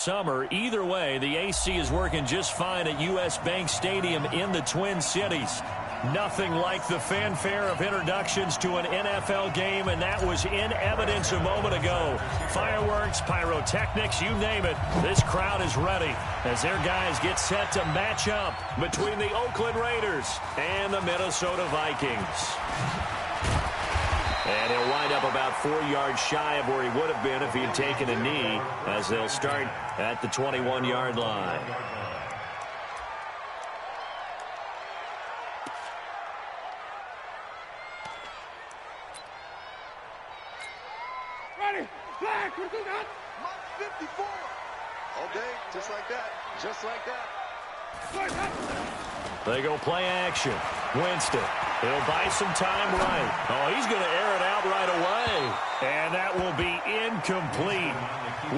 summer. Either way, the AC is working just fine at U.S. Bank Stadium in the Twin Cities. Nothing like the fanfare of introductions to an NFL game, and that was in evidence a moment ago. Fireworks, pyrotechnics, you name it. This crowd is ready as their guys get set to match up between the Oakland Raiders and the Minnesota Vikings. And he'll wind up about 4 yards shy of where he would have been if he had taken a knee, as they'll start at the 21-yard line. Ready, flag, we're going out. 54. All day, just like that, just like that. They go play action. Winston. He'll buy some time right. Oh, he's going to air it out right away. And that will be incomplete.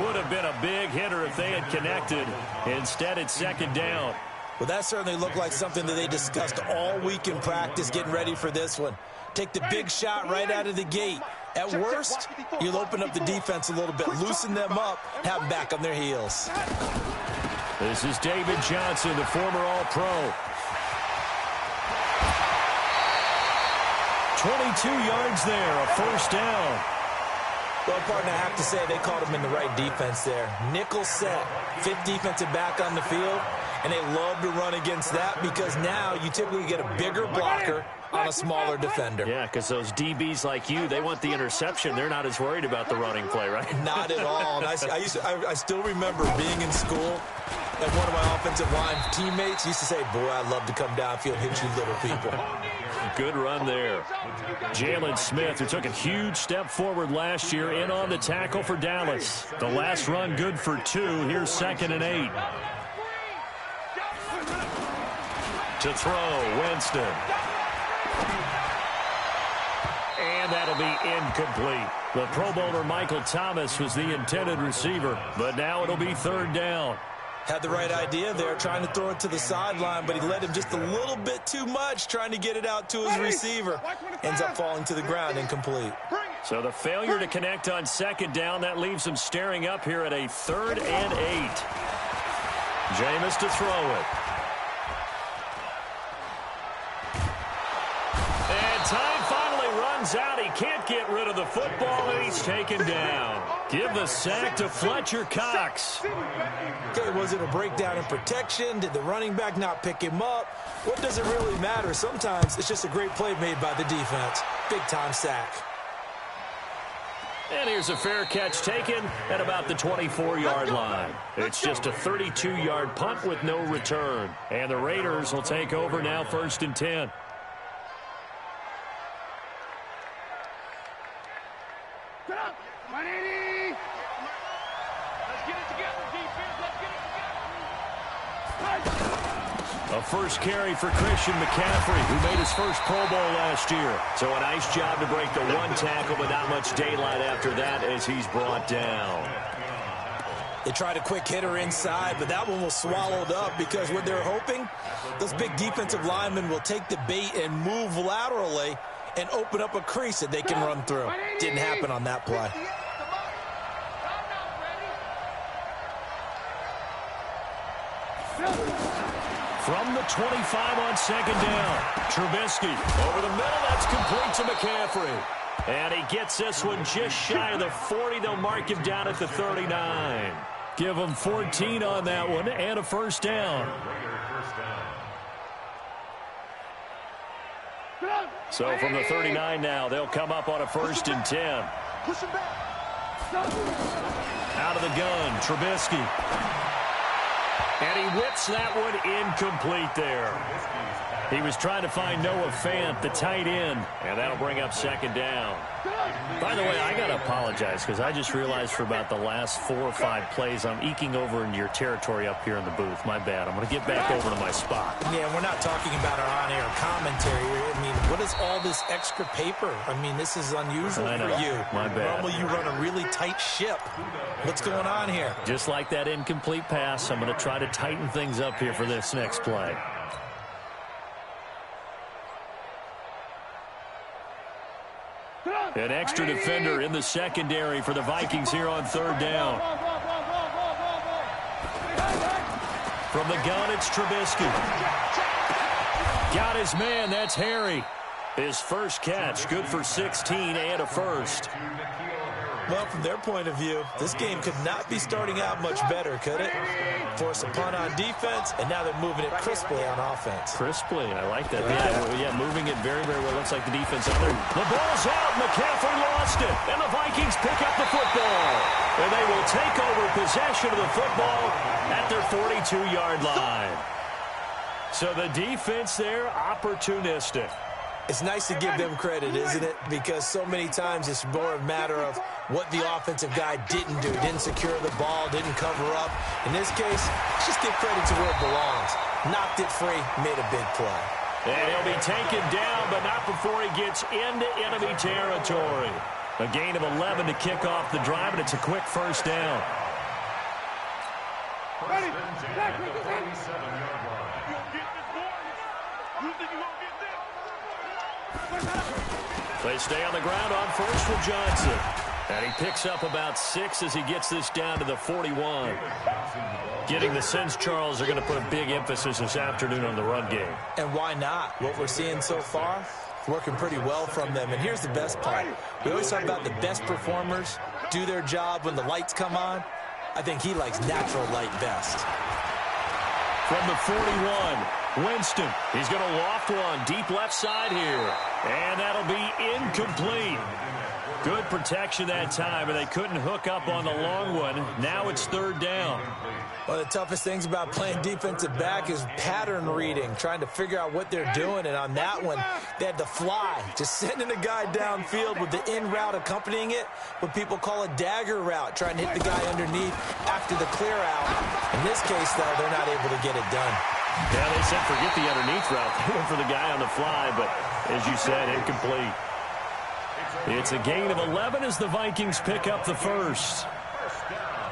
Would have been a big hitter if they had connected. Instead, it's second down. Well, that certainly looked like something that they discussed all week in practice getting ready for this one. Take the big shot right out of the gate. At worst, you'll open up the defense a little bit, loosen them up, have them back on their heels. This is David Johnson, the former All-Pro. 22 yards there, a first down. Well, partner, I have to say they called him in the right defense there. Nickel set, fifth defensive back on the field, and they love to run against that because now you typically get a bigger blocker on a smaller defender. Yeah, because those DBs like you, they want the interception. They're not as worried about the running play, right? Not at all. And I still remember being in school, and one of my offensive line teammates used to say, boy, I'd love to come downfield, hit you little people. Good run there. Jalen Smith, who took a huge step forward last year, in on the tackle for Dallas. The last run good for 2. Here's 2nd and 8. To throw, Winston. And that'll be incomplete. The Pro Bowler Michael Thomas was the intended receiver, but now it'll be 3rd down. Had the right idea there, trying to throw it to the sideline, but he led him just a little bit too much, trying to get it out to his receiver. Ends up falling to the ground, incomplete. So the failure to connect on 2nd down, that leaves him staring up here at a 3rd and 8. Jameis to throw it. And time finally runs out. He can't get rid of the football, and he's taken down. Give the sack to Fletcher Cox. Okay, was it a breakdown in protection? Did the running back not pick him up? What does it really matter? Sometimes it's just a great play made by the defense. Big-time sack. And here's a fair catch taken at about the 24-yard line. It's just a 32-yard punt with no return. And the Raiders will take over now, 1st and 10. A first carry for Christian McCaffrey, who made his first Pro Bowl last year. So a nice job to break the 1 tackle, but not much daylight after that as he's brought down. They tried a quick hitter inside, but that one was swallowed up because what they're hoping, those big defensive linemen will take the bait and move laterally and open up a crease that they can run through. Didn't happen on that play. From the 25 on 2nd down, Trubisky over the middle. That's complete to McCaffrey. And he gets this one just shy of the 40. They'll mark him down at the 39. Give him 14 on that one and a first down. So from the 39 now, they'll come up on a 1st and 10. Out of the gun, Trubisky. And he whips that one incomplete there. He was trying to find Noah Fant, the tight end, and that'll bring up 2nd down. By the way, I got to apologize because I just realized for about the last 4 or 5 plays, I'm eking over into your territory up here in the booth. My bad. I'm going to get back over to my spot. Yeah, we're not talking about our on-air commentary. I mean, what is all this extra paper? I mean, this is unusual for you. My bad. Normally you run a really tight ship. What's going on here? Just like that incomplete pass, I'm going to try to tighten things up here for this next play. An extra defender in the secondary for the Vikings here on 3rd down. From the gun, it's Trubisky. Got his man. That's Harry. His first catch, good for 16 and a first. Well, from their point of view, this game could not be starting out much better, could it? Force a punt on defense, and now they're moving it crisply on offense. Crisply, I like that. Yeah, moving it very, very well. Looks like the defense up there. The ball's out. McCaffrey lost it. And the Vikings pick up the football. And they will take over possession of the football at their 42-yard line. So the defense there, opportunistic. It's nice to give them credit, isn't it? Because so many times it's more a matter of what the offensive guy didn't do. Didn't secure the ball, didn't cover up. In this case, just give credit to where it belongs. Knocked it free, made a big play. And he'll be taken down, but not before he gets into enemy territory. A gain of 11 to kick off the drive, and it's a quick first down. Ready? They stay on the ground on first with Johnson. And he picks up about 6 as he gets this down to the 41. Getting the sense Charles are going to put a big emphasis this afternoon on the run game. And why not? What we're seeing so far, working pretty well from them. And here's the best part. We always talk about the best performers do their job when the lights come on. I think he likes natural light best. From the 41, Winston. He's going to loft one deep left side here. And that'll be incomplete. Good protection that time, and they couldn't hook up on the long one. Now it's third down. One of the toughest things about playing defensive back is pattern reading, trying to figure out what they're doing. And on that one, they had to fly, just sending a guy downfield with the in route accompanying it, what people call a dagger route, trying to hit the guy underneath after the clear out. In this case, though, they're not able to get it done. Yeah, they said forget the underneath route. They went for the guy on the fly, but as you said, incomplete. It's a gain of 11 as the Vikings pick up the first.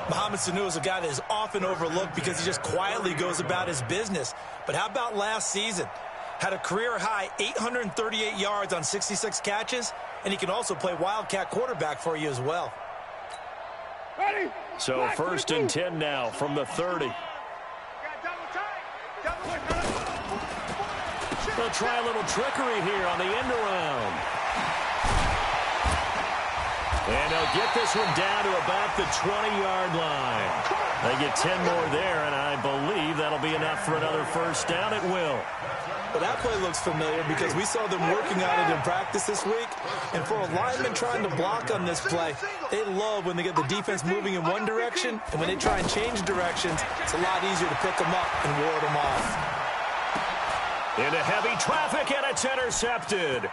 Mohamed Sanu is a guy that is often overlooked because he just quietly goes about his business. But how about last season? Had a career-high 838 yards on 66 catches, and he can also play Wildcat quarterback for you as well. So first and 10 now from the 30. They'll try a little trickery here on the end around. And they'll get this one down to about the 20-yard line. They get 10 more there, and I believe that'll be enough for another first down. It will. Well, that play looks familiar because we saw them working on it in practice this week. And for a lineman trying to block on this play, they love when they get the defense moving in one direction, and when they try and change directions, it's a lot easier to pick them up and ward them off. Into heavy traffic, and it's intercepted.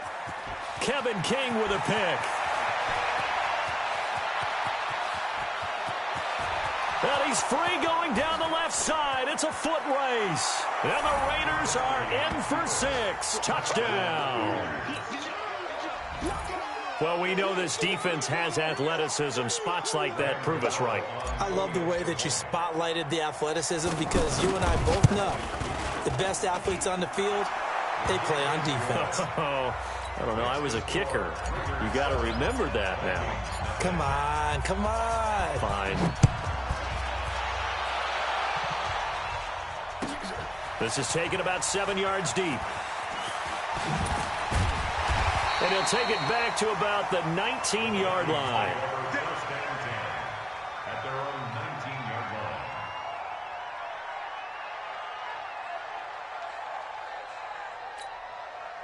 Kevin King with a pick. And he's free going down the left side. It's a foot race. And the Raiders are in for 6. Touchdown. Well, we know this defense has athleticism. Spots like that prove us right. I love the way that you spotlighted the athleticism because you and I both know the best athletes on the field, they play on defense. Oh, I don't know. I was a kicker. You got to remember that now. Come on, come on. Fine. This is taken about 7 yards deep. And he'll take it back to about the 19-yard line. At their own 19-yard line.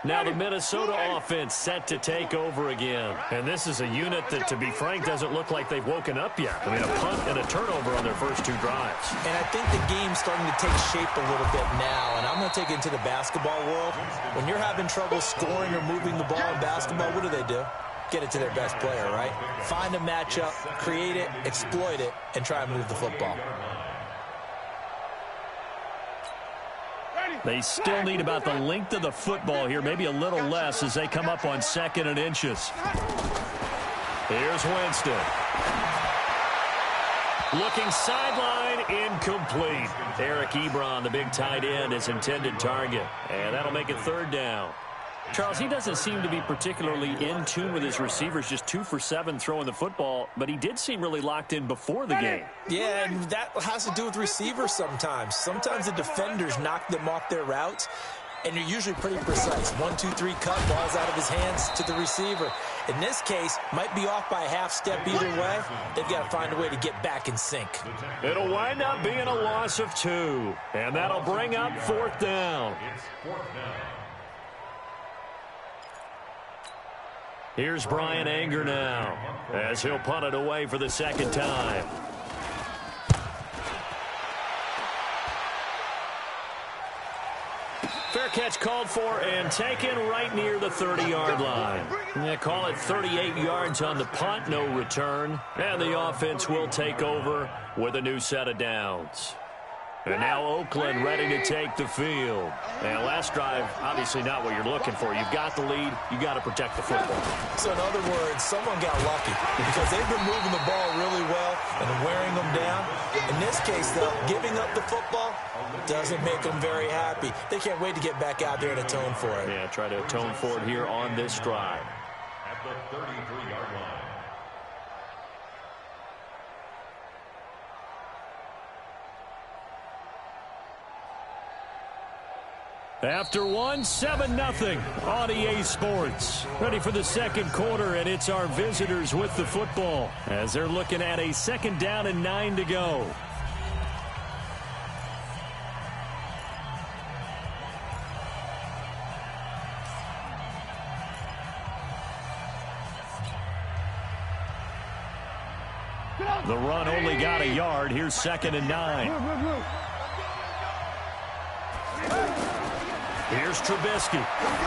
Now the Minnesota offense set to take over again. And this is a unit that, to be frank, doesn't look like they've woken up yet. I mean, a punt and a turnover on their first 2 drives. And I think the game's starting to take shape a little bit now. And I'm going to take it into the basketball world. When you're having trouble scoring or moving the ball in basketball, what do? Get it to their best player, right? Find a matchup, create it, exploit it, and try and move the football. They still need about the length of the football here, maybe a little less as they come up on 2nd and inches. Here's Winston. Looking sideline, incomplete. Eric Ebron, the big tight end, his intended target. And that'll make it 3rd down. Charles, he doesn't seem to be particularly in tune with his receivers, just 2 for 7 throwing the football, but he did seem really locked in before the game. Yeah, and that has to do with receivers sometimes. Sometimes the defenders knock them off their routes, and you're usually pretty precise. 1, 2, 3, cut, balls out of his hands to the receiver. In this case, might be off by a half step either way. They've got to find a way to get back in sync. It'll wind up being a loss of 2, and that'll bring up 4th down. It's 4th down. Here's Brian Anger now, as he'll punt it away for the 2nd time. Fair catch called for and taken right near the 30-yard line. Yeah, call it 38 yards on the punt, no return. And the offense will take over with a new set of downs. And now Oakland ready to take the field. And last drive, obviously not what you're looking for. You've got the lead. You got to protect the football. So in other words, someone got lucky because they've been moving the ball really well and wearing them down. In this case, though, giving up the football doesn't make them very happy. They can't wait to get back out there and atone for it. Yeah, try to atone for it here on this drive. At the 33-yard line. After 1, 7-0 on EA Sports. Ready for the 2nd quarter, and it's our visitors with the football as they're looking at a 2nd down and 9 to go. The run only got a yard. Here's 2nd and 9. Here's Trubisky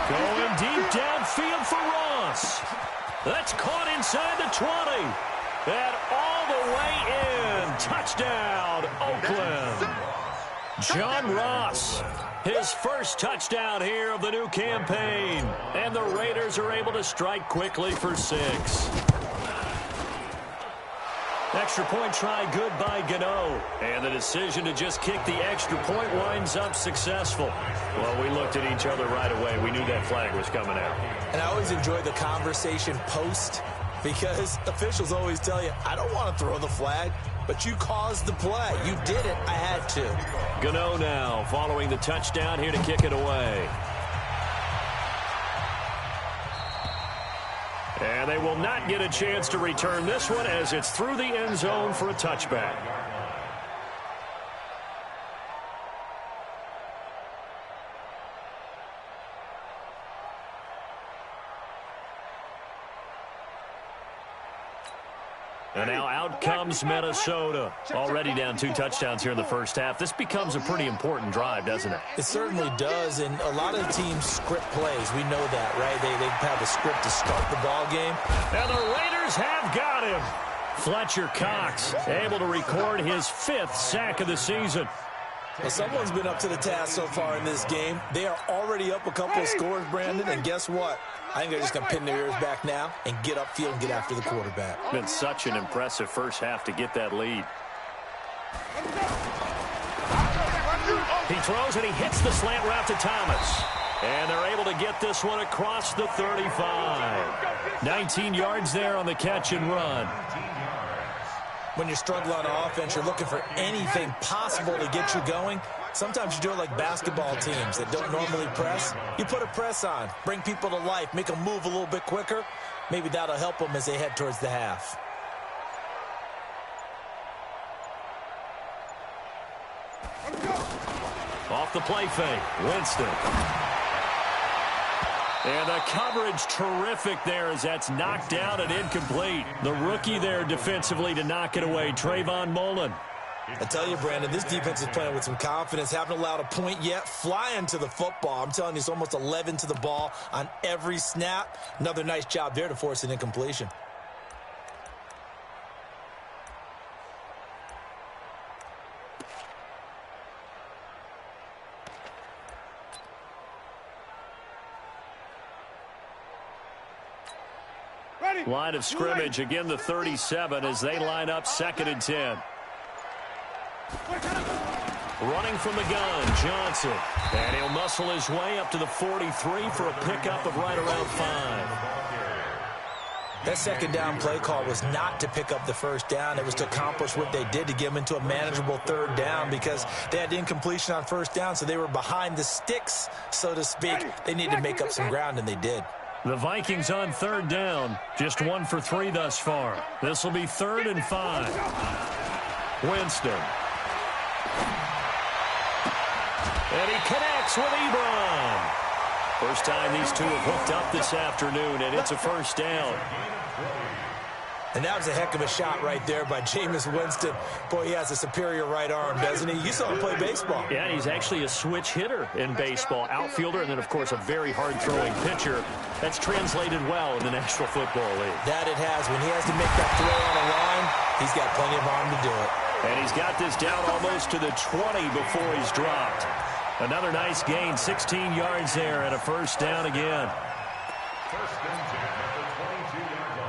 going deep downfield for Ross. That's caught inside the 20. And all the way in. Touchdown, Oakland. John Ross, his first touchdown here of the new campaign. And the Raiders are able to strike quickly for 6. Extra point try good by Gano. And the decision to just kick the extra point winds up successful. Well, we looked at each other right away. We knew that flag was coming out. And I always enjoy the conversation post because officials always tell you, I don't want to throw the flag, but you caused the play. You did it. I had to. Gano now following the touchdown here to kick it away. And they will not get a chance to return this one as it's through the end zone for a touchback. And now out comes Minnesota. Already down 2 touchdowns here in the first half. This becomes a pretty important drive, doesn't it? It certainly does, and a lot of teams script plays. We know that, right? They have a script to start the ball game. And the Raiders have got him. Fletcher Cox able to record his 5th sack of the season. Well, someone's been up to the task so far in this game. They are already up a couple of scores, Brandon, and guess what? I think they're just going to pin their ears back now and get upfield and get after the quarterback. Been such an impressive first half to get that lead. He throws and he hits the slant route to Thomas. And they're able to get this one across the 35. 19 yards there on the catch and run. When you're struggling on offense, you're looking for anything possible to get you going. Sometimes you do it like basketball teams that don't normally press. You put a press on, bring people to life, make them move a little bit quicker. Maybe that'll help them as they head towards the half. Off the play fake, Winston. And the coverage terrific there as that's knocked down and incomplete. The rookie there defensively to knock it away, Trayvon Mullen. I tell you, Brandon, this defense is playing with some confidence. Haven't allowed a point yet. Flying to the football. I'm telling you, it's almost 11 to the ball on every snap. Another nice job there to force an incompletion. Line of scrimmage, again the 37 as they line up 2nd and 10. Running from the gun, Johnson. And he'll muscle his way up to the 43 for a pickup of right around 5. That second down play call was not to pick up the first down. It was to accomplish what they did to get them into a manageable third down because they had incompletion on first down, so they were behind the sticks, so to speak. They needed to make up some ground, and they did. The Vikings on third down, just 1 for 3 thus far. This will be 3rd and 5. Winston. And he connects with Ebron. First time these two have hooked up this afternoon, and it's a first down. And that was a heck of a shot right there by Jameis Winston. Boy, he has a superior right arm, doesn't he? You saw him play baseball. Yeah, he's actually a switch hitter in baseball. Outfielder, and then, of course, a very hard-throwing pitcher. That's translated well in the National Football League. That it has. When he has to make that throw on a line, he's got plenty of arm to do it. And he's got this down almost to the 20 before he's dropped. Another nice gain, 16 yards there, and a first down again. First and 10 at the 22-yard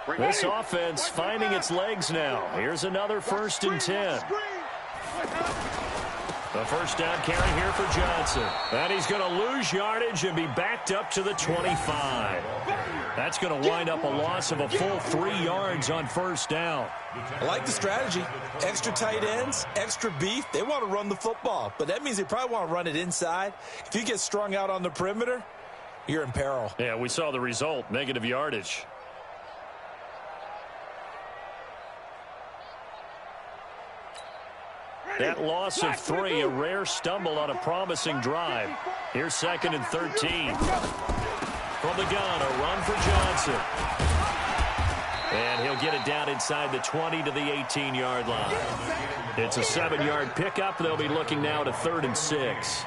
line. This offense finding its legs now. Here's another 1st and 10. The first down carry here for Johnson. And he's going to lose yardage and be backed up to the 25. That's going to wind up a loss of a full 3 yards on first down. I like the strategy. Extra tight ends, extra beef. They want to run the football, but that means they probably want to run it inside. If you get strung out on the perimeter, you're in peril. Yeah, we saw the result, negative yardage. That loss of 3, a rare stumble on a promising drive. Here's 2nd and 13. From the gun, a run for Johnson. And he'll get it down inside the 20 to the 18-yard line. It's a 7-yard pickup. They'll be looking now to 3rd and 6.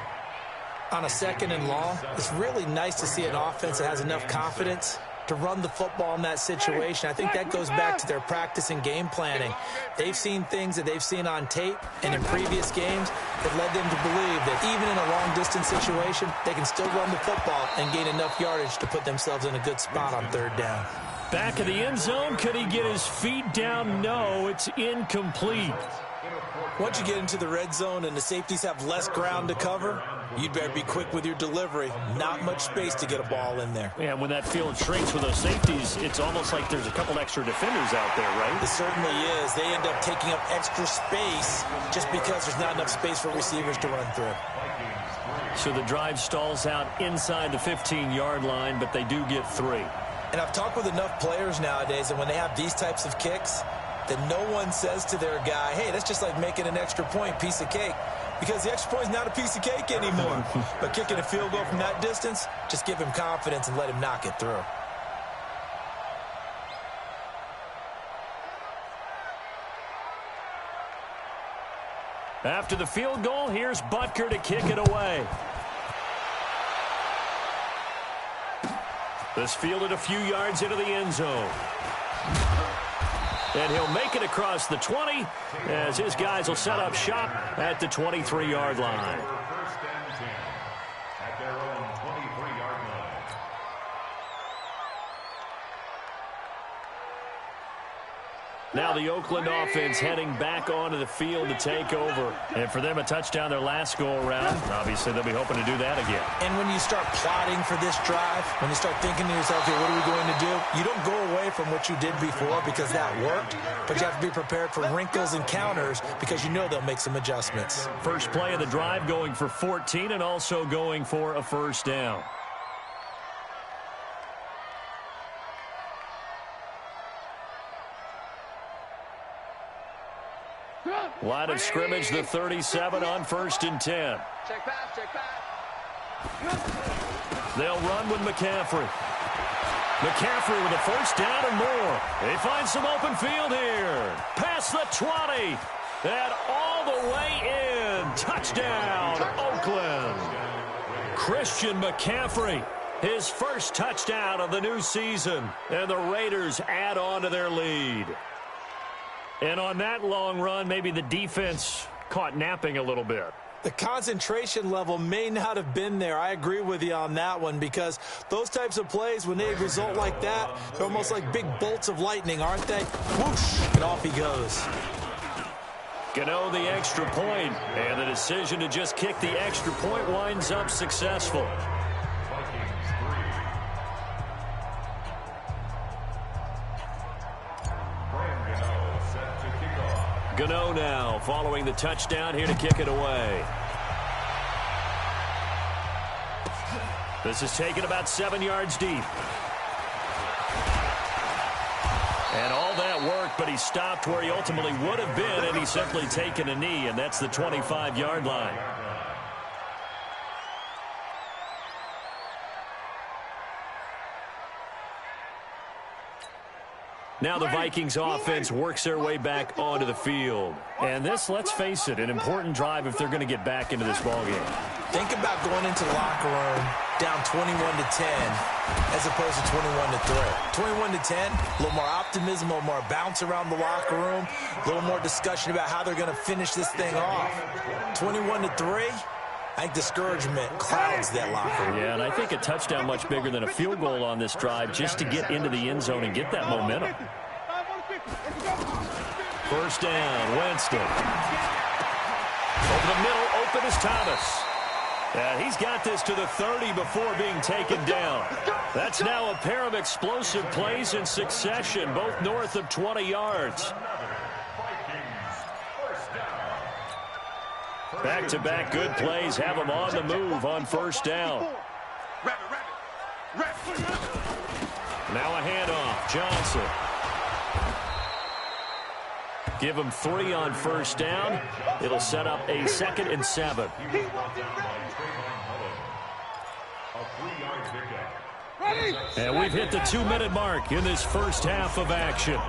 On a 2nd and long, it's really nice to see an offense that has enough confidence to run the football in that situation. I think that goes back to their practice and game planning. They've seen things that they've seen on tape and in previous games that led them to believe that even in a long-distance situation, they can still run the football and gain enough yardage to put themselves in a good spot on 3rd down. Back of the end zone, could he get his feet down? No, it's incomplete. Once you get into the red zone and the safeties have less ground to cover, you'd better be quick with your delivery. Not much space to get a ball in there. Yeah, when that field shrinks with those safeties, it's almost like there's a couple extra defenders out there, right? It certainly is. They end up taking up extra space just because there's not enough space for receivers to run through. So the drive stalls out inside the 15-yard line, but they do get 3. And I've talked with enough players nowadays, and when they have these types of kicks, that no one says to their guy, hey, that's just like making an extra point, piece of cake. Because the extra point is not a piece of cake anymore. But kicking a field goal from that distance, just give him confidence and let him knock it through. After the field goal, here's Butker to kick it away. This fielded a few yards into the end zone. And he'll make it across the 20 as his guys will set up shop at the 23-yard line. First and 10 at their own 23-yard line. Now the Oakland offense heading back onto the field to take over. And for them, a touchdown their last go-around. Obviously, they'll be hoping to do that again. And when you start plotting for this drive, when you start thinking to yourself, hey, what are we going to do? You don't go away from what you did before because that worked, but you have to be prepared for wrinkles and counters because you know they'll make some adjustments. First play of the drive going for 14 and also going for a first down. Line of scrimmage, the 37 on 1st and 10. Check pass, check pass. They'll run with McCaffrey. McCaffrey with a first down and more. They find some open field here. Past the 20. And all the way in. Touchdown, Oakland. Christian McCaffrey. His first touchdown of the new season. And the Raiders add on to their lead. And on that long run, maybe the defense caught napping a little bit. The concentration level may not have been there. I agree with you on that one because those types of plays, when they result like that, they're almost like big bolts of lightning, aren't they? Whoosh, and off he goes. Gano the extra point, and the decision to just kick the extra point winds up successful. Gano now following the touchdown here to kick it away. This is taken about 7 yards deep. And all that worked, but he stopped where he ultimately would have been, and he's simply taken a knee, and that's the 25-yard line. Now the Vikings offense works their way back onto the field. And this, let's face it, an important drive if they're going to get back into this ballgame. Think about going into the locker room down 21-10 as opposed to 21-3. 21-10, a little more optimism, a little more bounce around the locker room, a little more discussion about how they're going to finish this thing off. 21-3, I think discouragement clouds that locker room. Yeah, and I think a touchdown much bigger than a field goal on this drive just to get into the end zone and get that momentum. First down, Winston. Over the middle, open is Thomas. He's got this to the 30 before being taken down. That's now a pair of explosive plays in succession, both north of 20 yards. Back-to-back good plays have them on the move on first down. Now a handoff, Johnson. Give him 3 on first down. It'll set up a 2nd and 7. And we've hit the 2-minute mark in this first half of action.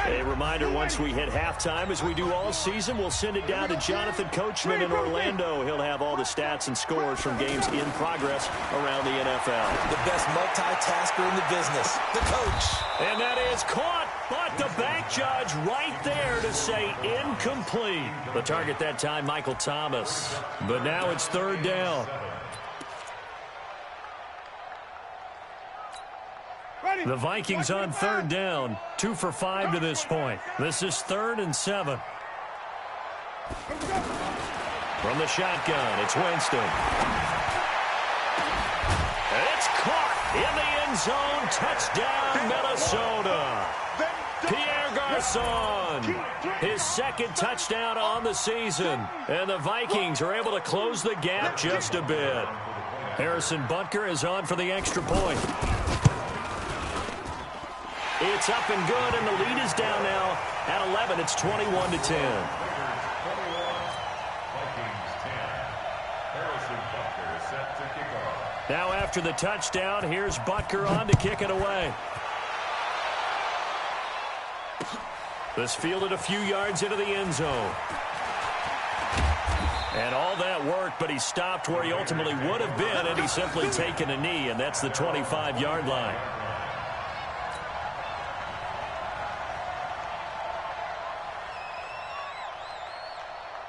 A reminder, once we hit halftime, as we do all season, we'll send it down to Jonathan Coachman in Orlando. He'll have all the stats and scores from games in progress around the NFL. The best multitasker in the business, the coach. And that is caught, but the back judge right there to say incomplete. The target that time, Michael Thomas. But now it's 3rd down. The Vikings on 3rd down, 2 for 5 to this point. This is 3rd and 7. From the shotgun, it's Winston. It's caught in the end zone. Touchdown, Minnesota. Pierre Garçon, his 2nd touchdown on the season. And the Vikings are able to close the gap just a bit. Harrison Butker is on for the extra point. It's up and good, and the lead is down now at 11. It's 21-10. Now after the touchdown, here's Butker on to kick it away. This fielded a few yards into the end zone. And all that worked, but he stopped where he ultimately would have been, and he's simply taken a knee, and that's the 25-yard line.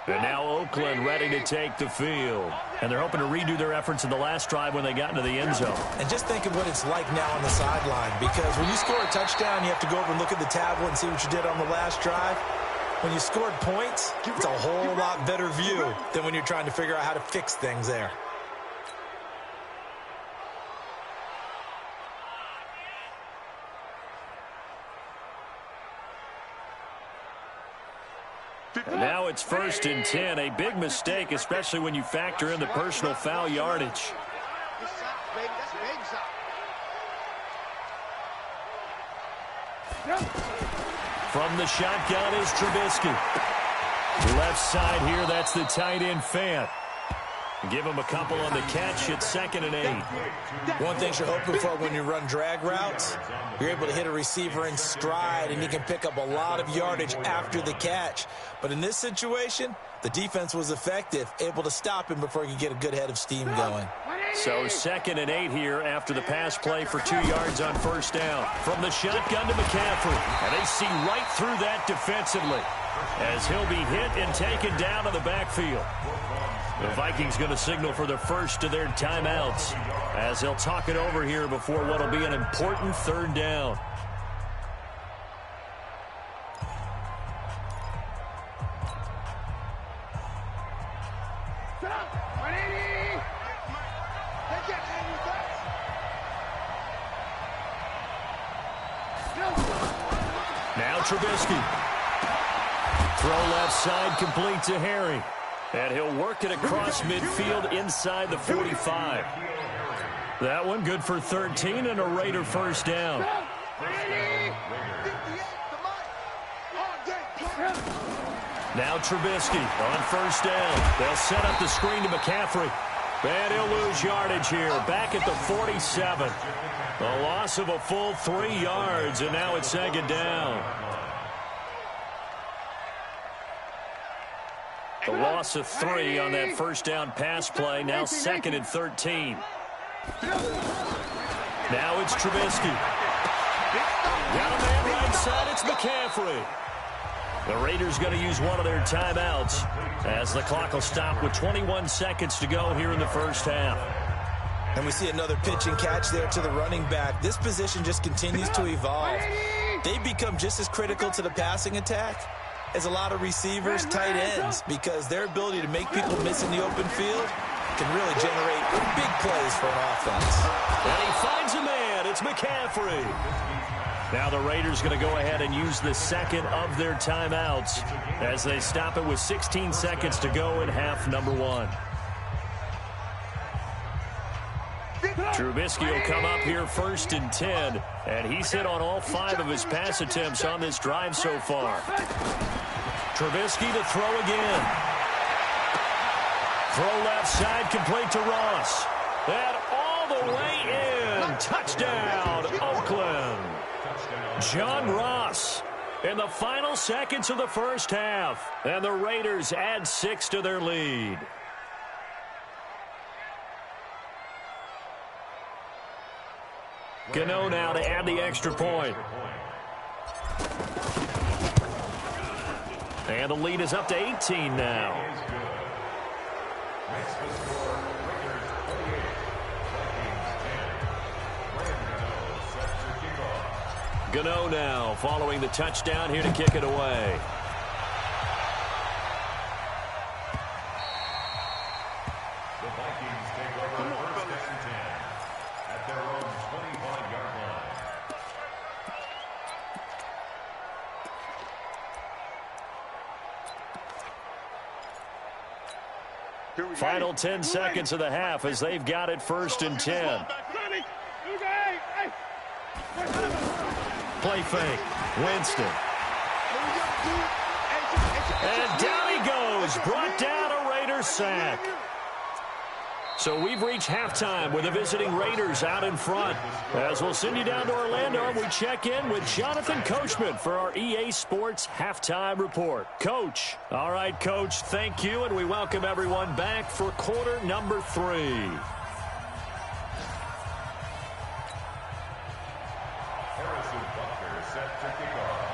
And now Oakland ready to take the field. And they're hoping to redo their efforts in the last drive when they got into the end zone. And just think of what it's like now on the sideline, because when you score a touchdown, you have to go over and look at the tablet and see what you did on the last drive. When you scored points, it's a whole lot better view than when you're trying to figure out how to fix things there. And now it's 1st and 10. A big mistake, especially when you factor in the personal foul yardage. From the shotgun is Trubisky. Left side here, that's the tight end Fant. Give him a couple on the catch at 2nd and 8. One thing you're hoping for when you run drag routes, you're able to hit a receiver in stride, and he can pick up a lot of yardage after the catch. But in this situation, the defense was effective, able to stop him before he could get a good head of steam going. So 2nd and 8 here after the pass play for 2 yards on first down. From the shotgun to McCaffrey. And they see right through that defensively as he'll be hit and taken down to the backfield. The Vikings going to signal for the first of their timeouts as they'll talk it over here before what will be an important 3rd down. Now Trubisky. Throw left side, complete to Harry. And he'll work it across midfield inside the 45. That one good for 13 and a Raider first down. Now Trubisky on first down. They'll set up the screen to McCaffrey. And he'll lose yardage here. Back at the 47. A loss of a full 3 yards, and now it's second down. The loss of 3 on that first down pass play. Now second and 13. Now it's Trubisky. Got a man right side. It's McCaffrey. The Raiders going to use one of their timeouts as the clock will stop with 21 seconds to go here in the first half. And we see another pitch and catch there to the running back. This position just continues to evolve. They become just as critical to the passing attack as a lot of receivers, tight ends, because their ability to make people miss in the open field can really generate big plays for an offense. And he finds a man. It's McCaffrey. Now the Raiders going to go ahead and use the second of their timeouts as they stop it with 16 seconds to go in half number 1. Trubisky will come up here first and 10, and he's hit on all 5 of his pass attempts on this drive so far. Trubisky to throw again. Throw left side, complete to Ross. And all the way in. Touchdown, Oakland. John Ross in the final seconds of the first half. And the Raiders add 6 to their lead. Gano now to add the extra point. And the lead is up to 18 now. Gano now following the touchdown here to kick it away. The Vikings take over first and 10 at their own 25-yard line. Final 10 seconds of the half as they've got it first and 10. Play fake. Winston. And down he goes. Brought down a Raiders sack. So we've reached halftime with the visiting Raiders out in front. As we'll send you down to Orlando, and we check in with Jonathan Coachman for our EA Sports Halftime Report. Coach. All right, Coach, thank you, and we welcome everyone back for quarter number 3. Set to kick off.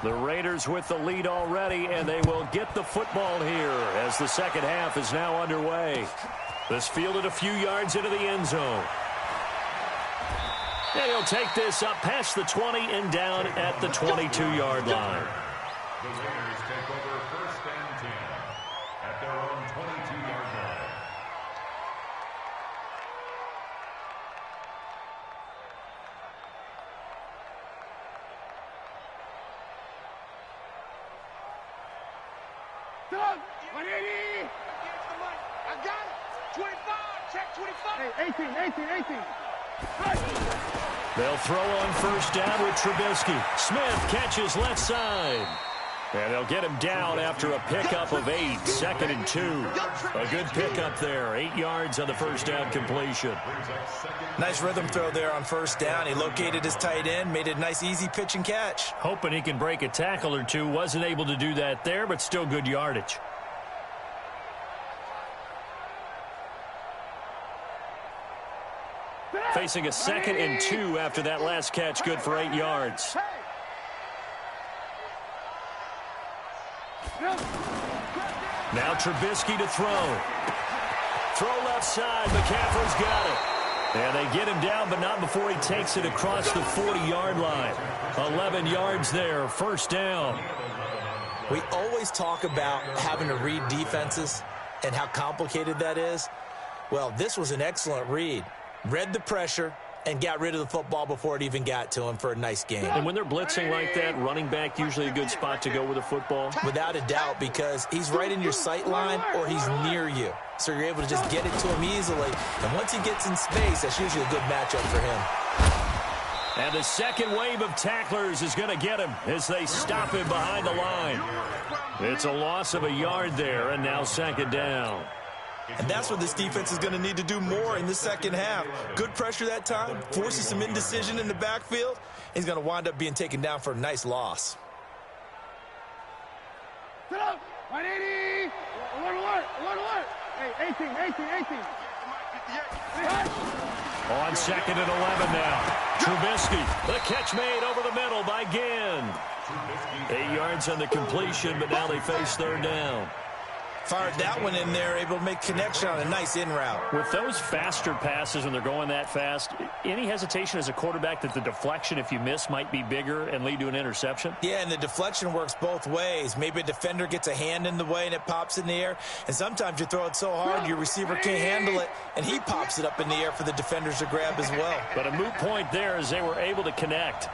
The Raiders with the lead already, and they will get the football here as the second half is now underway. This fielded a few yards into the end zone. And he'll take this up past the 20 and down at the 22-yard line. The Raiders take over first and 10 at their own 22-yard line. Doug, 180. I got it. 25. Check 25. Hey, 18. They'll throw on first down with Trubisky. Smith catches left side. And they'll get him down after a pickup of 8. Second and 2. A good pickup there. 8 yards on the first down completion. Nice rhythm throw there on first down. He located his tight end, made it a nice easy pitch and catch. Hoping he can break a tackle or two. Wasn't able to do that there, but still good yardage. Facing a second and 2 after that last catch. Good for 8 yards. Now Trubisky to throw. Throw left side. McCaffrey's got it. And they get him down, but not before he takes it across the 40-yard line. 11 yards there, first down. We always talk about having to read defenses and how complicated that is. Well, this was an excellent read. Read the pressure and got rid of the football before it even got to him for a nice game. And when they're blitzing like that, running back usually a good spot to go with a football? Without a doubt, because he's right in your sight line or he's near you. So you're able to just get it to him easily. And once he gets in space, that's usually a good matchup for him. And the second wave of tacklers is going to get him as they stop him behind the line. It's a loss of a yard there, and now second down. And that's what this defense is going to need to do more in the second half. Good pressure that time, forces some indecision in the backfield. He's going to wind up being taken down for a nice loss. Sit up! 180! Alert! Hey, 18. On second and 11 now. Trubisky, the catch made over the middle by Ginn. 8 yards on the completion, but now they face third down. Fired that one in there, able to make connection on a nice in route. With those faster passes and they're going that fast, any hesitation as a quarterback that the deflection, if you miss, might be bigger and lead to an interception? Yeah, and the deflection works both ways. Maybe a defender gets a hand in the way and it pops in the air. And sometimes you throw it so hard your receiver can't handle it, and he pops it up in the air for the defenders to grab as well. But a moot point there as they were able to connect.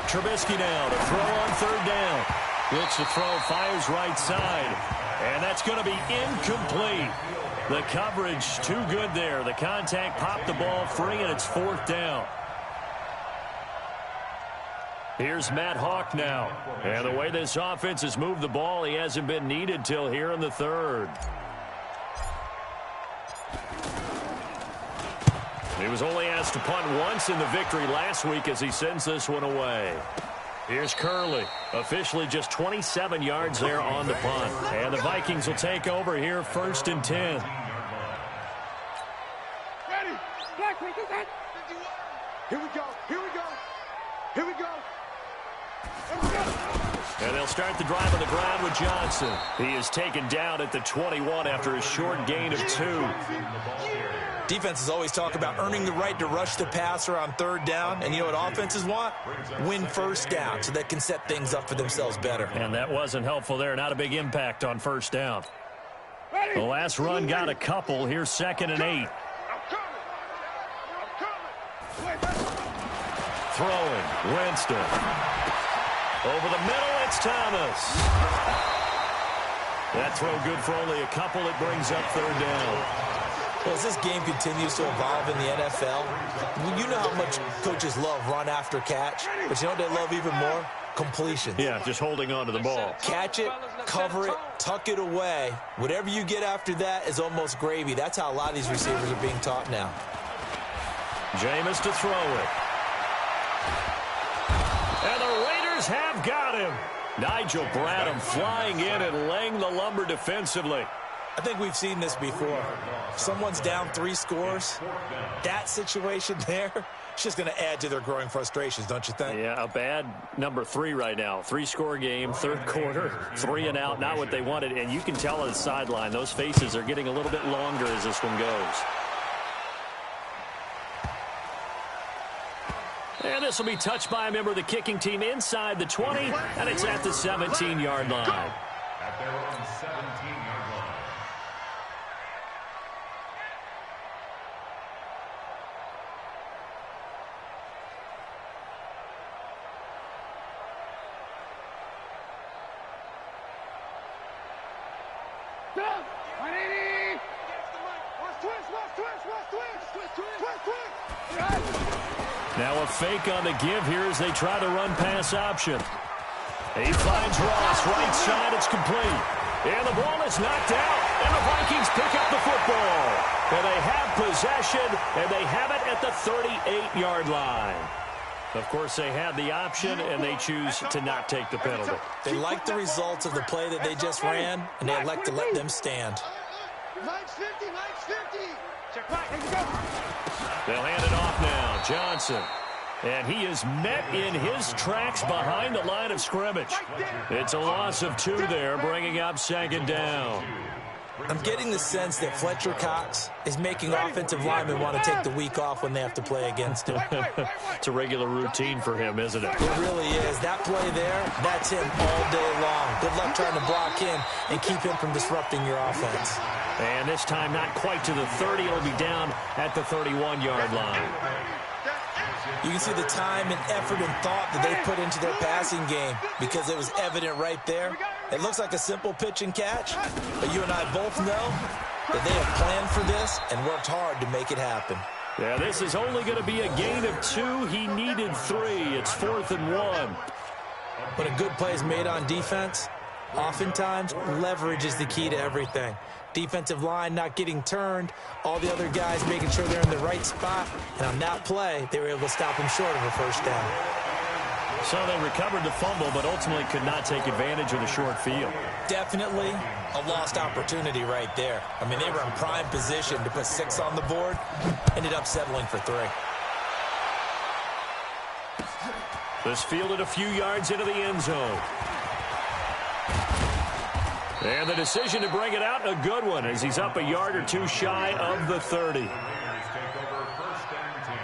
Trubisky now to throw on third down. Looks to throw, fires right side. And that's going to be incomplete. The coverage too good there. The contact popped the ball free, and it's fourth down. Here's Matt Hawk now. And the way this offense has moved the ball, he hasn't been needed till here in the third. He was only asked to punt once in the victory last week as he sends this one away. Here's Curley, officially just 27 yards there on the punt. And the Vikings will take over here, first and 10. Ready! Here we go! And they'll start the drive on the ground with Johnson. He is taken down at the 21 after a short gain of 2. Defenses always talk about earning the right to rush the passer on third down. And you know what offenses want? Win first down so they can set things up for themselves better. And that wasn't helpful there. Not a big impact on first down. The last run got a couple. Here's second and 8. Throwing. Winston. Over the middle, it's Thomas. That throw good for only a couple. It brings up third down. Well, as this game continues to evolve in the NFL, you know how much coaches love run after catch, but you know what they love even more? Completion. Yeah, just holding on to the ball. Catch it, cover it, tuck it away. Whatever you get after that is almost gravy. That's how a lot of these receivers are being taught now. Jameis to throw it. And the Raiders have got him. Nigel Bradham flying in and laying the lumber defensively. I think we've seen this before. If someone's down 3 scores, that situation there, it's just going to add to their growing frustrations, don't you think? Yeah, a bad number 3 right now. 3-score game, third quarter, 3 and out, not what they wanted. And you can tell on the sideline, those faces are getting a little bit longer as this one goes. And this will be touched by a member of the kicking team inside the 20, and it's at the 17-yard line. At their own 17-yard line. Now a fake on the give here as they try to run pass option. He finds Ross, right side, it's complete. And the ball is knocked out, and the Vikings pick up the football. And they have possession, and they have it at the 38-yard line. Of course, they had the option, and they choose to not take the penalty. They like the results of the play that they just ran, and they elect to let them stand. Mike's 50. They'll hand it off now. Johnson. And he is met in his tracks behind the line of scrimmage. It's a loss of 2 there, bringing up second down. I'm getting the sense that Fletcher Cox is making offensive linemen want to take the week off when they have to play against him. It's a regular routine for him, isn't it? It really is. That play there, that's him all day long. Good luck trying to block him and keep him from disrupting your offense. And this time not quite to the 30. It'll be down at the 31-yard line. You can see the time and effort and thought that they put into their passing game because it was evident right there. It looks like a simple pitch and catch, but you and I both know that they have planned for this and worked hard to make it happen. Yeah, this is only going to be a gain of 2. He needed 3. It's 4th and 1. When a good play is made on defense, oftentimes leverage is the key to everything. Defensive line not getting turned, all the other guys making sure they're in the right spot, and on that play, they were able to stop him short of a first down. So they recovered the fumble, but ultimately could not take advantage of the short field. Definitely a lost opportunity right there. I mean, they were in prime position to put 6 on the board, ended up settling for 3. This fielded a few yards into the end zone. And the decision to bring it out, a good one, as he's up a yard or 2 shy of the 30. Take over 1st and 10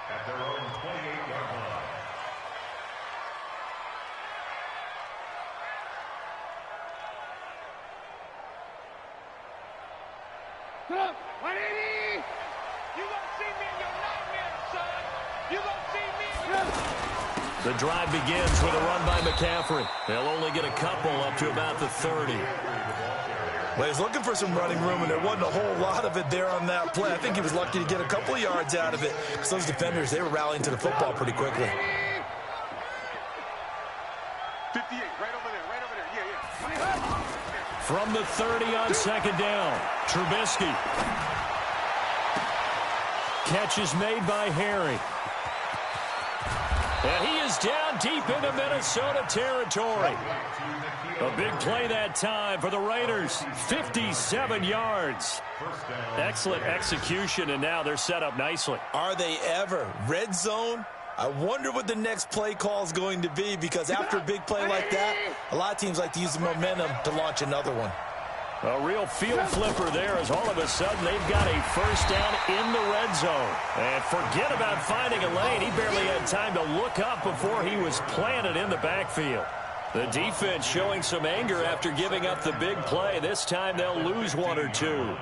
at their own 28-yard line. Come on, 180! You gonna see me in your nightmares, son! You gonna see me in your... The drive begins with a run by McCaffrey. They'll only get a couple up to about the 30. Well, he's looking for some running room, and there wasn't a whole lot of it there on that play. I think he was lucky to get a couple of yards out of it, because those defenders, they were rallying to the football pretty quickly. 58, right over there, yeah. From the 30 on 2nd down, Trubisky. Catch is made by Harry. And he is down deep into Minnesota territory. A big play that time for the Raiders. 57 yards. Excellent execution, and now they're set up nicely. Are they ever? Red zone? I wonder what the next play call is going to be, because after a big play like that, a lot of teams like to use the momentum to launch another one. A real field flipper there, as all of a sudden they've got a first down in the red zone. And forget about finding a lane. He barely had time to look up before he was planted in the backfield. The defense showing some anger after giving up the big play. This time they'll lose 1 or 2.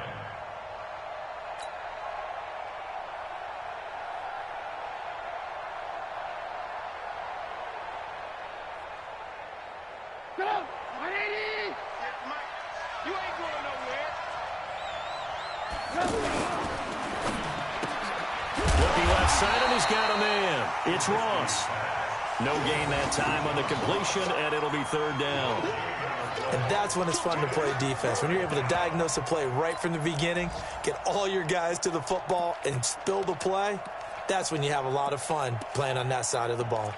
Side, and he's got a man. It's Ross. No gain that time on the completion, and it'll be 3rd down. And that's when it's fun to play defense. When you're able to diagnose a play right from the beginning, get all your guys to the football, and spill the play, that's when you have a lot of fun playing on that side of the ball.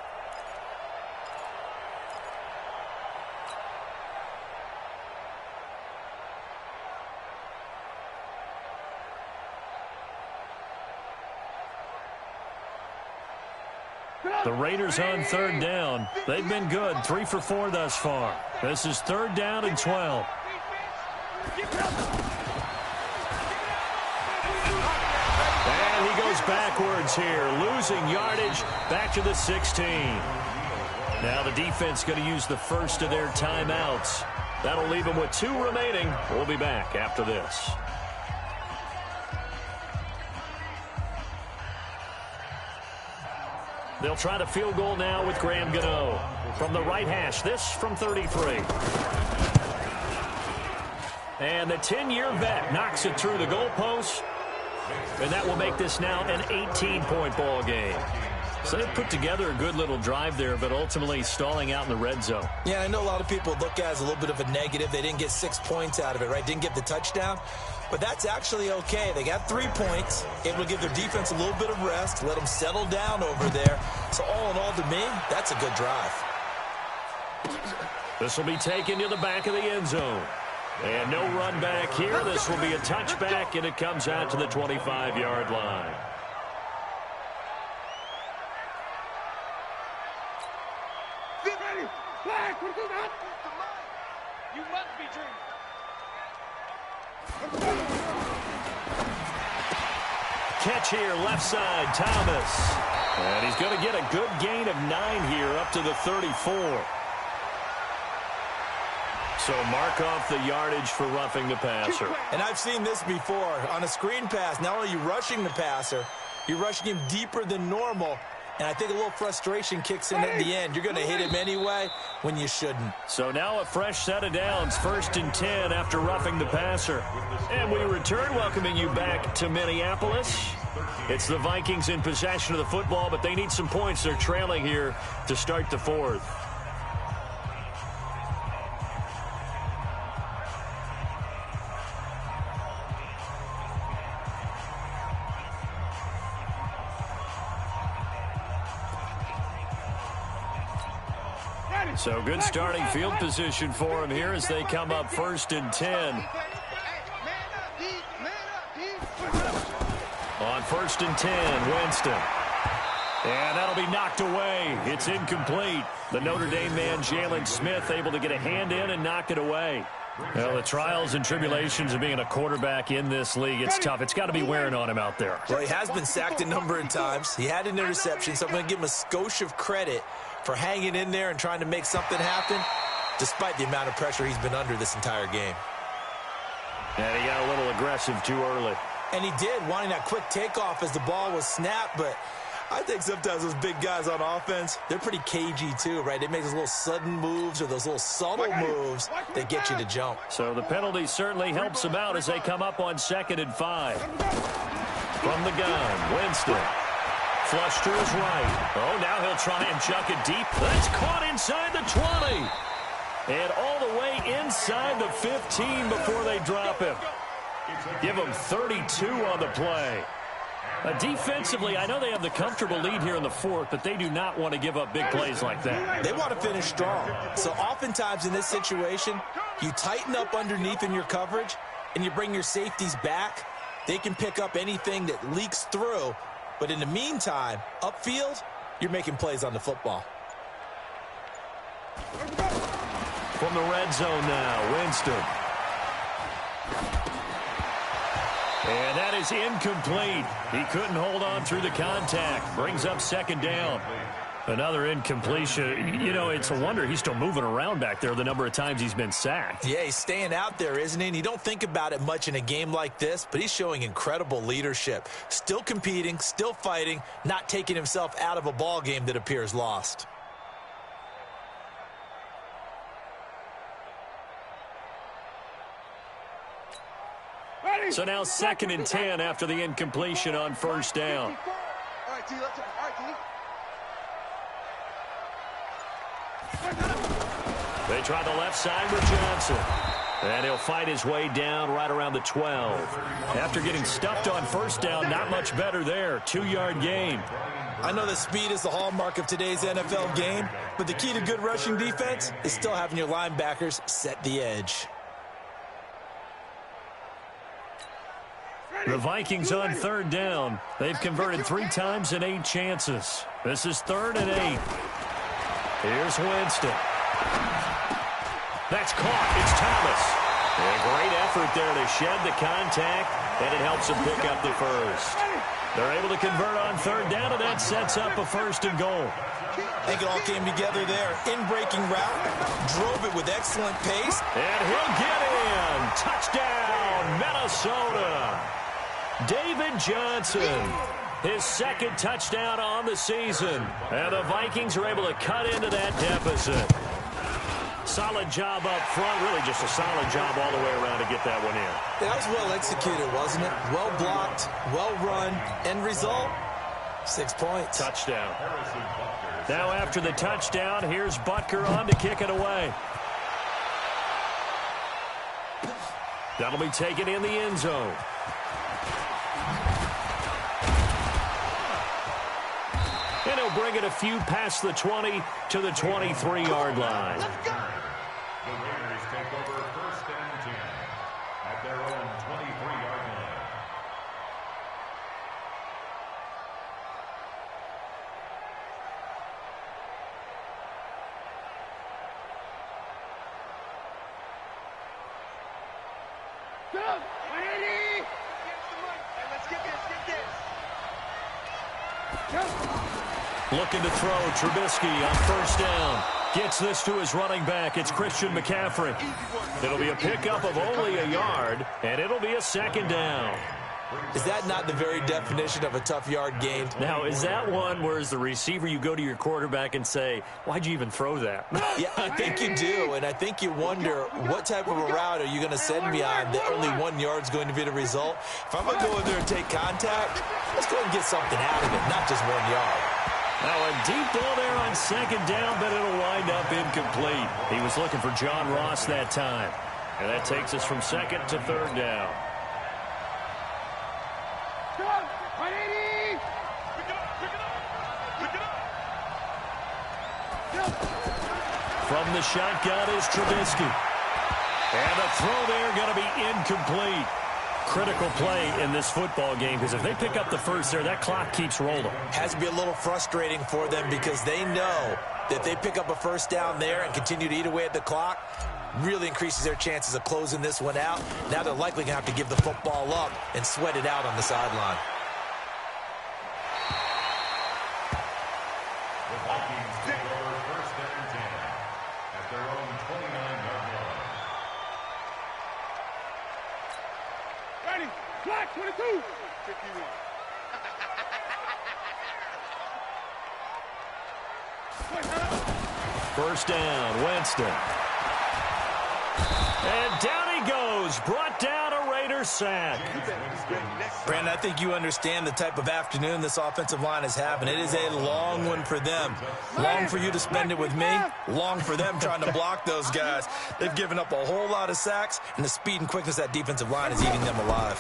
The Raiders on 3rd down. They've been good, 3 for 4 thus far. This is 3rd down and 12. And he goes backwards here, losing yardage back to the 16. Now the defense going to use the first of their timeouts. That'll leave them with 2 remaining. We'll be back after this. They'll try to field goal now with Graham Gano from the right hash. This from 33. And the 10-year vet knocks it through the goalpost. And that will make this now an 18-point ball game. So they put together a good little drive there, but ultimately stalling out in the red zone. Yeah, I know a lot of people look at it as a little bit of a negative. They didn't get 6 points out of it, right? Didn't get the touchdown. But that's actually okay. They got 3 points, able to give their defense a little bit of rest, let them settle down over there. So all in all, to me, that's a good drive. This will be taken to the back of the end zone. And no run back here. This will be a touchback, and it comes out to the 25-yard line. Black, what is that? You must be dreaming. Catch here, left side, Thomas. And he's going to get a good gain of 9 here up to the 34. So mark off the yardage for roughing the passer. And I've seen this before. On a screen pass, not only are you rushing the passer, you're rushing him deeper than normal. And I think a little frustration kicks in at the end. You're going to hit him anyway when you shouldn't. So now a fresh set of downs, 1st and 10 after roughing the passer. And we return, welcoming you back to Minneapolis. It's the Vikings in possession of the football, but they need some points. They're trailing here to start the 4th. So good starting field position for him here as they come up 1st and 10. On 1st and 10, Winston. And that'll be knocked away. It's incomplete. The Notre Dame man, Jalen Smith, able to get a hand in and knock it away. Well, the trials and tribulations of being a quarterback in this league, it's tough. It's got to be wearing on him out there. Well, he has been sacked a number of times. He had an interception, so I'm going to give him a skosh of credit for hanging in there and trying to make something happen, despite the amount of pressure he's been under this entire game. And he got a little aggressive too early. And he did, wanting that quick takeoff as the ball was snapped, but I think sometimes those big guys on offense, they're pretty cagey too, right? They make those little sudden moves or those little subtle moves that get you to jump. So the penalty certainly helps them out as they come up on 2nd and 5. From the gun, Winston. Flush to his right. Oh, now he'll try and chuck it deep. That's caught inside the 20. And all the way inside the 15 before they drop him. Give him 32 on the play. Defensively, I know they have the comfortable lead here in the 4th, but they do not want to give up big plays like that. They want to finish strong. So oftentimes in this situation, you tighten up underneath in your coverage, and you bring your safeties back. They can pick up anything that leaks through. But in the meantime, upfield, you're making plays on the football. From the red zone now, Winston. And that is incomplete. He couldn't hold on through the contact. Brings up 2nd down. Another incompletion. You know, it's a wonder he's still moving around back there the number of times he's been sacked. Yeah, he's staying out there, isn't he? And you don't think about it much in a game like this, but he's showing incredible leadership. Still competing, still fighting, not taking himself out of a ball game that appears lost. So now 2nd and 10 after the incompletion on 1st down. All right, T, let's go. All right, T. They try the left side with Johnson. And he'll fight his way down right around the 12. After getting stuffed on 1st down, not much better there. 2-yard gain. I know that speed is the hallmark of today's NFL game, but the key to good rushing defense is still having your linebackers set the edge. The Vikings on 3rd down. They've converted 3 times in 8 chances. This is 3rd and 8. Here's Winston. That's caught. It's Thomas. A great effort there to shed the contact, and it helps them pick up the 1st. They're able to convert on 3rd down, and that sets up a 1st and goal. I think it all came together there. In-breaking route, drove it with excellent pace. And he'll get in. Touchdown, Minnesota. David Johnson, his 2nd touchdown on the season. And the Vikings are able to cut into that deficit. Solid job up front, really just a solid job all the way around to get that one in. That was well executed, wasn't it? Well blocked, well run. End result, 6 points. Touchdown. Now after the touchdown, here's Butker on to kick it away. That'll be taken in the end zone. And he'll bring it a few past the 20 to the 23-yard line. The Raiders take over 1st and 10 at their own 23-yard line. 180. Let's get this. Looking to throw. Trubisky on first down. Gets this to his running back. It's Christian McCaffrey. It'll be a pickup of only a yard, and it'll be a second down. Is that not the very definition of a tough yard gain? Now, is that one where as the receiver you go to your quarterback and say, why'd you even throw that? Yeah, I think you do, and I think you wonder what type of a route are you going to send me on that only 1 yard's going to be the result? If I'm going to go in there and take contact, let's go and get something out of it, not just 1 yard. Now a deep ball there on second down, but it'll wind up incomplete. He was looking for John Ross that time. And that takes us from second to third down. 180. From the shotgun is Trubisky. And the throw there going to be incomplete. Critical play in this football game because if they pick up the first there, that clock keeps rolling. Has to be a little frustrating for them because they know that if they pick up a first down there and continue to eat away at the clock, really increases their chances of closing this one out. Now they're likely going to have to give the football up and sweat it out on the sideline. The Vikings take over first and 10 at their own 29-yard line. Ready. Flat 22. 51. First down, Winston. And down he goes. Brought down a Raider sack. Brandon, I think you understand the type of afternoon this offensive line is having. It is a long one for them. Long for you to spend it with me. Long for them trying to block those guys. They've given up a whole lot of sacks, and the speed and quickness of that defensive line is eating them alive.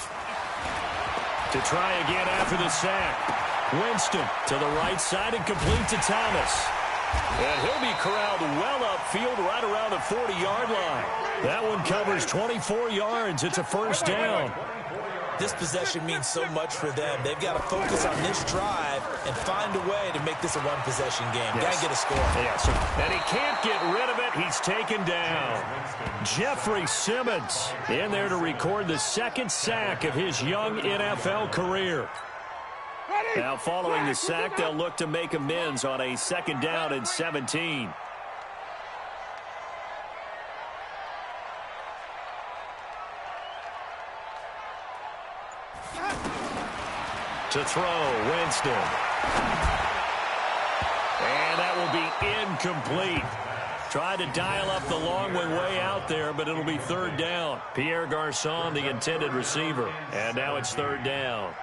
To try again after the sack. Winston to the right side and complete to Thomas. And he'll be corralled well upfield right around the 40-yard line. That one covers 24 yards. It's a first down. This possession means so much for them. They've got to focus on this drive and find a way to make this a one-possession game. Yes. Got to get a score. Yes, and he can't get rid of it. He's taken down. Jeffrey Simmons in there to record the second sack of his young NFL career. Now, following the sack, they'll look to make amends on a second down and 17. To throw, Winston. And that will be incomplete. Tried to dial up the long one way out there, but it'll be third down. Pierre Garçon, the intended receiver. And now it's third down.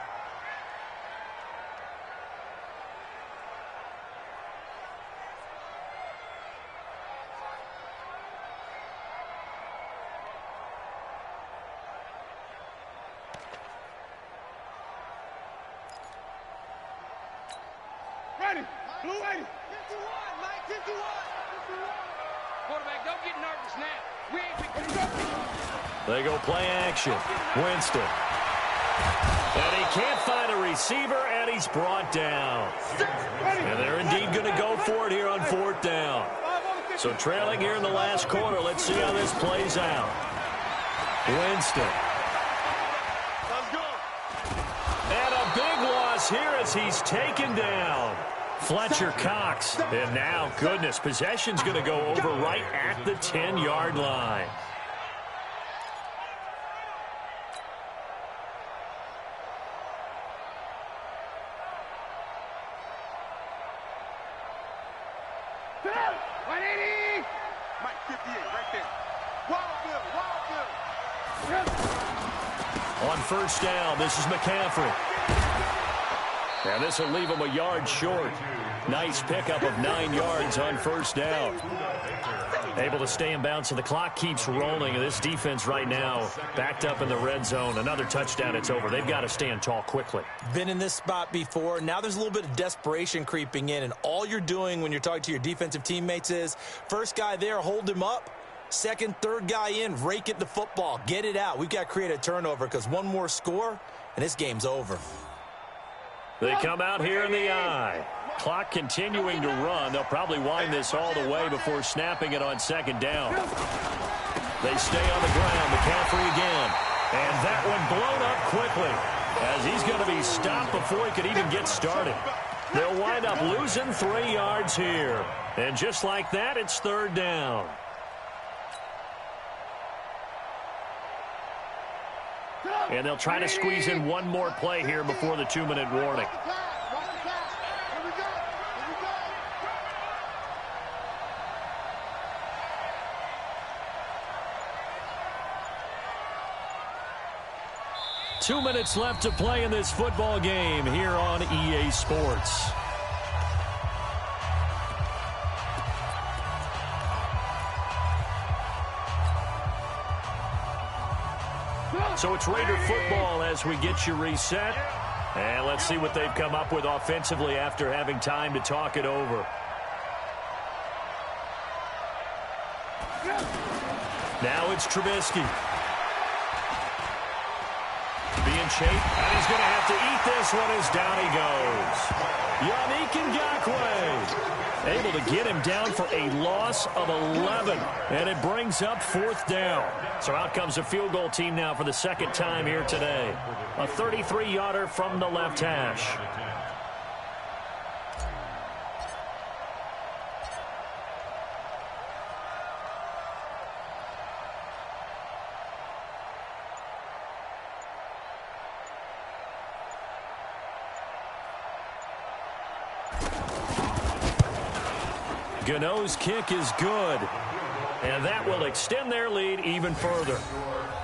Ready. Blue 80. 51, Mike, 51. Quarterback, don't get nervous now. We ain't They go play action. Winston. And he can't find a receiver, and he's brought down. And they're indeed going to go for it here on fourth down. So trailing here in the last quarter. Let's see how this plays out. Winston. Let's go. And a big loss here as he's taken down. Fletcher Cox. And now, goodness, possession's going to go over right at the 10-yard line. Down. 180. Mike 58, right there. Wild. On first down, this is McCaffrey. And this will leave him a yard short. Nice pickup of 9 yards on first down. Able to stay in bounds, and the clock keeps rolling. And this defense right now backed up in the red zone. Another touchdown, it's over. They've got to stand tall quickly. Been in this spot before. Now there's a little bit of desperation creeping in, and all you're doing when you're talking to your defensive teammates is first guy there, hold him up. Second, third guy in, rake at the football. Get it out. We've got to create a turnover because one more score, and this game's over. They come out here in the eye. Clock continuing to run. They'll probably wind this all the way before snapping it on second down. They stay on the ground. McCaffrey again. And that one blown up quickly, as he's going to be stopped before he could even get started. They'll wind up losing 3 yards here. And just like that, it's third down. And they'll try to squeeze in one more play here before the 2-minute warning. Two minutes left to play in this football game here on EA Sports. So it's Raider football as we get you reset. And let's see what they've come up with offensively after having time to talk it over. Now it's Trubisky. Being chased, and he's going to have to eat this one as down he goes. Yannick Ngakoue able to get him down for a loss of 11, and it brings up fourth down. So out comes a field goal team now for the second time here today. A 33-yarder from the left hash. Gano's kick is good, and that will extend their lead even further.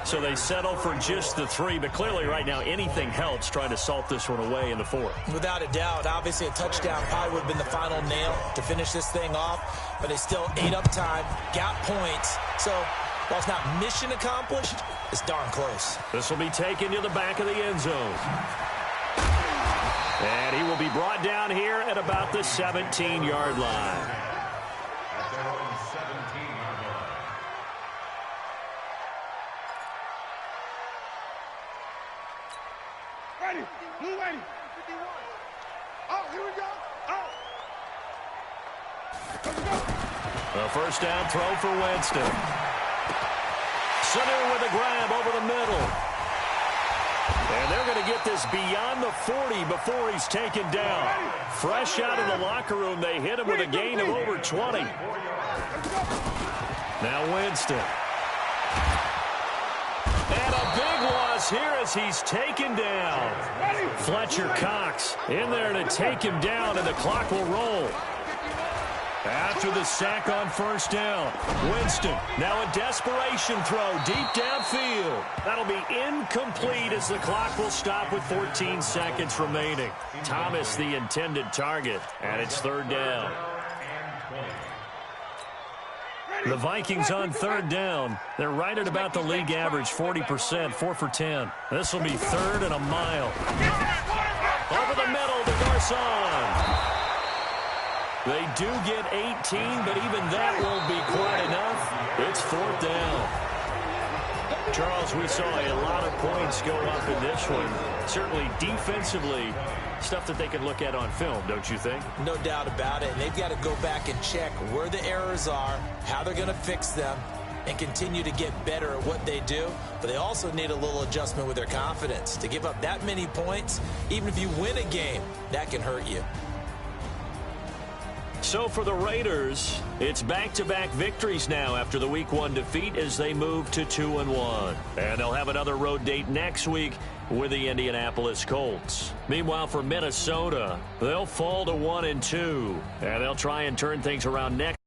So they settle for just the 3, but clearly right now anything helps trying to salt this one away in the 4th. Without a doubt, obviously a touchdown probably would have been the final nail to finish this thing off, but they still ate up time, got points. So while it's not mission accomplished, it's darn close. This will be taken to the back of the end zone. And he will be brought down here at about the 17-yard line. Blue 80. Oh, here we go. Oh. Let's go. A first down throw for Winston. Center with a grab over the middle. And they're going to get this beyond the 40 before he's taken down. Fresh out of the locker room, they hit him with a gain of over 20. Now Winston. And a big loss here as he's taken down. Fletcher Cox in there to take him down, and the clock will roll. After the sack on first down, Winston now a desperation throw deep downfield. That'll be incomplete as the clock will stop with 14 seconds remaining. Thomas the intended target, and it's third down. The Vikings on third down. They're right at about the league average, 40%, 4 for 10. This will be third and a mile. Over the middle to Garcon. They do get 18, but even that won't be quite enough. It's fourth down. Charles, we saw a lot of points go up in this one. Certainly defensively, stuff that they can look at on film, don't you think? No doubt about it. And they've got to go back and check where the errors are, how they're going to fix them, and continue to get better at what they do. But they also need a little adjustment with their confidence. To give up that many points, even if you win a game, that can hurt you. So for the Raiders, it's back-to-back victories now after the Week 1 defeat as they move to 2-1. And they'll have another road date next week with the Indianapolis Colts. Meanwhile, for Minnesota, they'll fall to 1-2, and they'll try and turn things around next.